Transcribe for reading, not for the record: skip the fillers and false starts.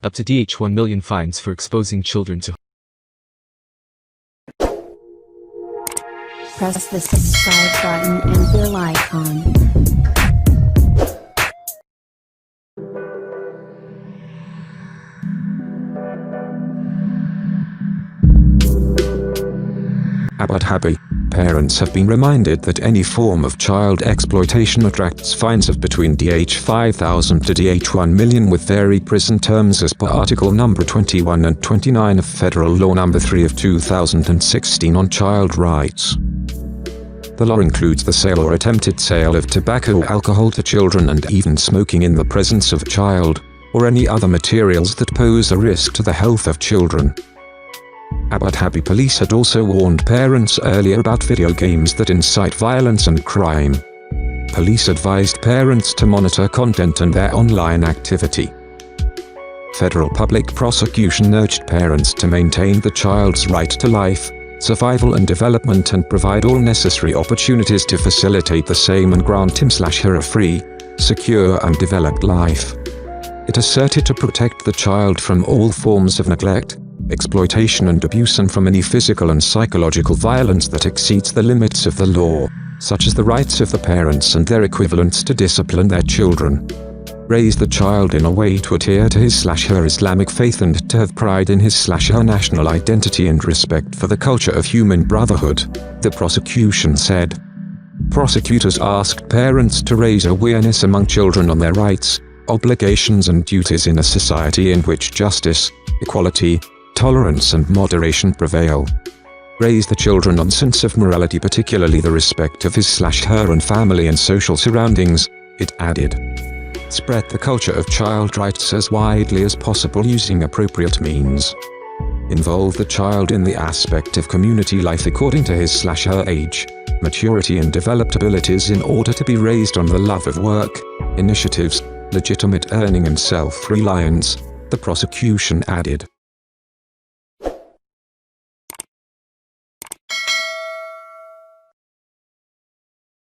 up to $1 million fines for exposing children to. Press the subscribe button and bell icon. Abu Dhabi. Parents have been reminded that any form of child exploitation attracts fines of between $5,000 to $1 million with varied prison terms as per Article number 21 and 29 of Federal Law number 3 of 2016 on child rights. The law includes the sale or attempted sale of tobacco or alcohol to children and even smoking in the presence of a child, or any other materials that pose a risk to the health of children. Abu Dhabi police had also warned parents earlier about video games that incite violence and crime. Police advised parents to monitor content and their online activity. Federal public prosecution urged parents to maintain the child's right to life, survival and development and provide all necessary opportunities to facilitate the same and grant him/her a free, secure and developed life. It asserted to protect the child from all forms of neglect, exploitation and abuse and from any physical and psychological violence that exceeds the limits of the law, such as the rights of the parents and their equivalents to discipline their children. Raise the child in a way to adhere to his/her Islamic faith and to have pride in his/her national identity and respect for the culture of human brotherhood, the prosecution said. Prosecutors asked parents to raise awareness among children on their rights, obligations and duties in a society in which justice, equality, tolerance and moderation prevail. Raise the children on sense of morality, particularly the respect of his/her and family and social surroundings, it added. Spread the culture of child rights as widely as possible using appropriate means. Involve the child in the aspect of community life according to his/her age, maturity and developed abilities in order to be raised on the love of work, initiatives, legitimate earning and self-reliance, the prosecution added.